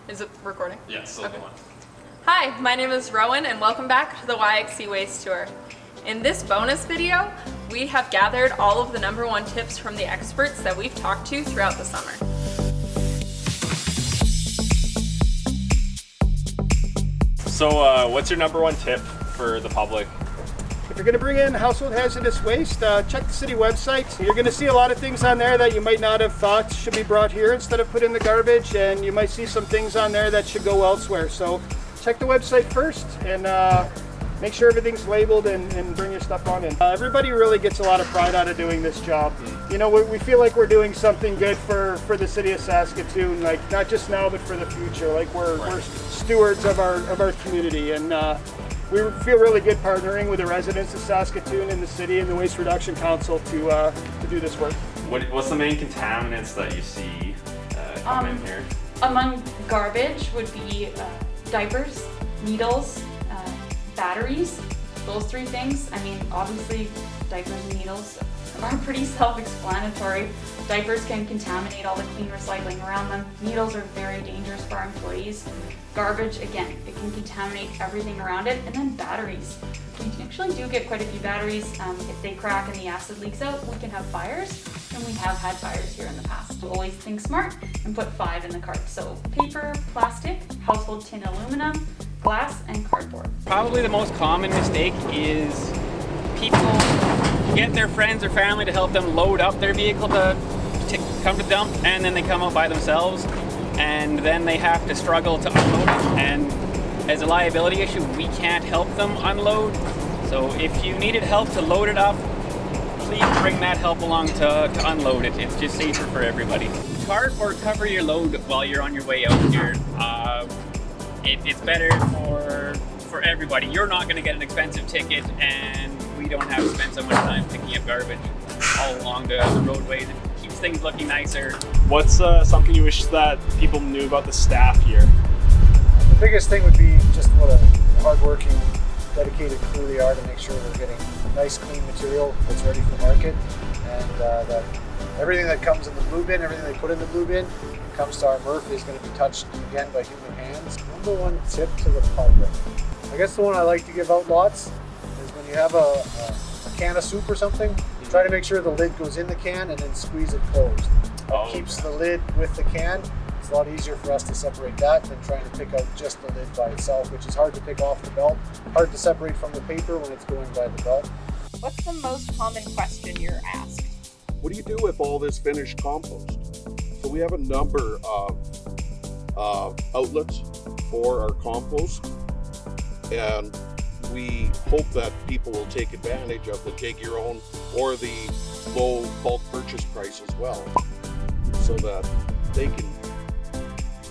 Is it recording? Yeah, it's still going. Hi, my name is Rowan and welcome back to the YXE Waste Tour. In this bonus video, we have gathered all of the #1 tips from the experts that we've talked to throughout the summer. So what's your #1 tip for the public? If you're going to bring in household hazardous waste, check the city website. You're going to see a lot of things on there that you might not have thought should be brought here instead of put in the garbage, and you might see some things on there that should go elsewhere. So check the website first and make sure everything's labeled and bring your stuff on in. Everybody really gets a lot of pride out of doing this job. You know, we feel like we're doing something good for the city of Saskatoon, like not just now but for the future. Like we're stewards of our community, and we feel really good partnering with the residents of Saskatoon and the city and the Waste Reduction Council to do this work. What's the main contaminants that you see come in here? Among garbage would be diapers, needles, batteries, those three things. I mean, obviously diapers and needles are pretty self-explanatory. Diapers can contaminate all the clean recycling around them. Needles are very dangerous for our employees. Garbage, again, it can contaminate everything around it. And then batteries. We actually do get quite a few batteries. If they crack and the acid leaks out, we can have fires. And we have had fires here in the past. We'll always think smart and put 5 in the cart. So paper, plastic, household tin aluminum, glass, and cardboard. Probably the most common mistake is people get their friends or family to help them load up their vehicle to come to dump, and then they come out by themselves, and then they have to struggle to unload it. And as a liability issue, we can't help them unload. So if you needed help to load it up, please bring that help along to unload it. It's just safer for everybody. Cardboard, cover your load while you're on your way out here. It's better for everybody. You're not going to get an expensive ticket, and we don't have to spend so much time picking up garbage all along the roadways. It keeps things looking nicer. What's something you wish that people knew about the staff here? The biggest thing would be just what a hardworking, dedicated crew they are to make sure they're getting nice, clean material that's ready for market, and that everything that comes in the blue bin, everything they put in the blue bin, comes to our MRF is going to be touched again by human hands. #1 tip to the public. I guess the one I like to give out lots is when you have a can of soup or something, try to make sure the lid goes in the can and then squeeze it closed. That keeps the lid with the can. It's a lot easier for us to separate that than trying to pick out just the lid by itself, which is hard to pick off the belt, hard to separate from the paper when it's going by the belt. What's the most common question you're asked? What do you do with all this finished compost? So we have a number of outlets for our compost, and we hope that people will take advantage of the dig your own or the low bulk purchase price as well, so that they can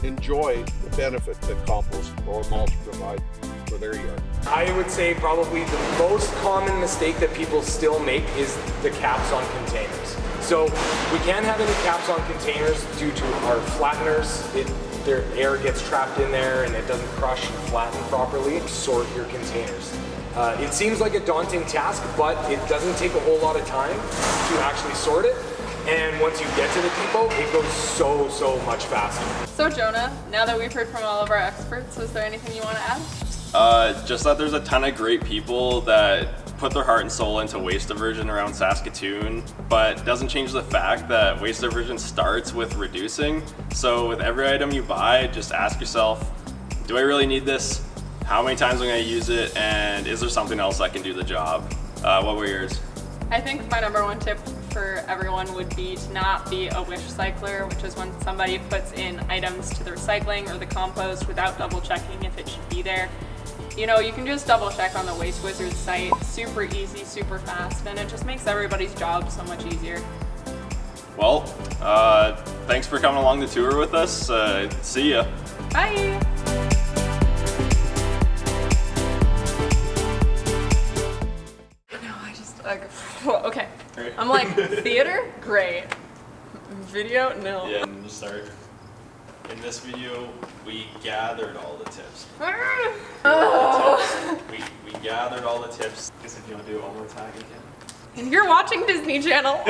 enjoy the benefit that compost or mulch provide for their yard. I would say probably the most common mistake that people still make is the caps on containers. So we can't have any caps on containers due to our flatteners. Their air gets trapped in there and it doesn't crush and flatten properly. Sort your containers. It seems like a daunting task, but it doesn't take a whole lot of time to actually sort it. And once you get to the depot, it goes so much faster. So Jonah, now that we've heard from all of our experts, is there anything you want to add? Just that there's a ton of great people that put their heart and soul into waste diversion around Saskatoon, but doesn't change the fact that waste diversion starts with reducing. So with every item you buy, just ask yourself, do I really need this? How many times am I going to use it? And is there something else that can do the job? What were yours? I think my #1 tip for everyone would be to not be a wish cycler, which is when somebody puts in items to the recycling or the compost without double checking if it should be there. You know, you can just double check on the Waste Wizards site. Super easy, super fast, and it just makes everybody's job so much easier. Well, thanks for coming along the tour with us. See ya. Bye. Okay. I'm like, theater? Great. Video? No. Yeah, and just start. In this video, we gathered all the tips. We gathered all the tips. I guess if you want to do it one more time, you can. You're watching Disney Channel.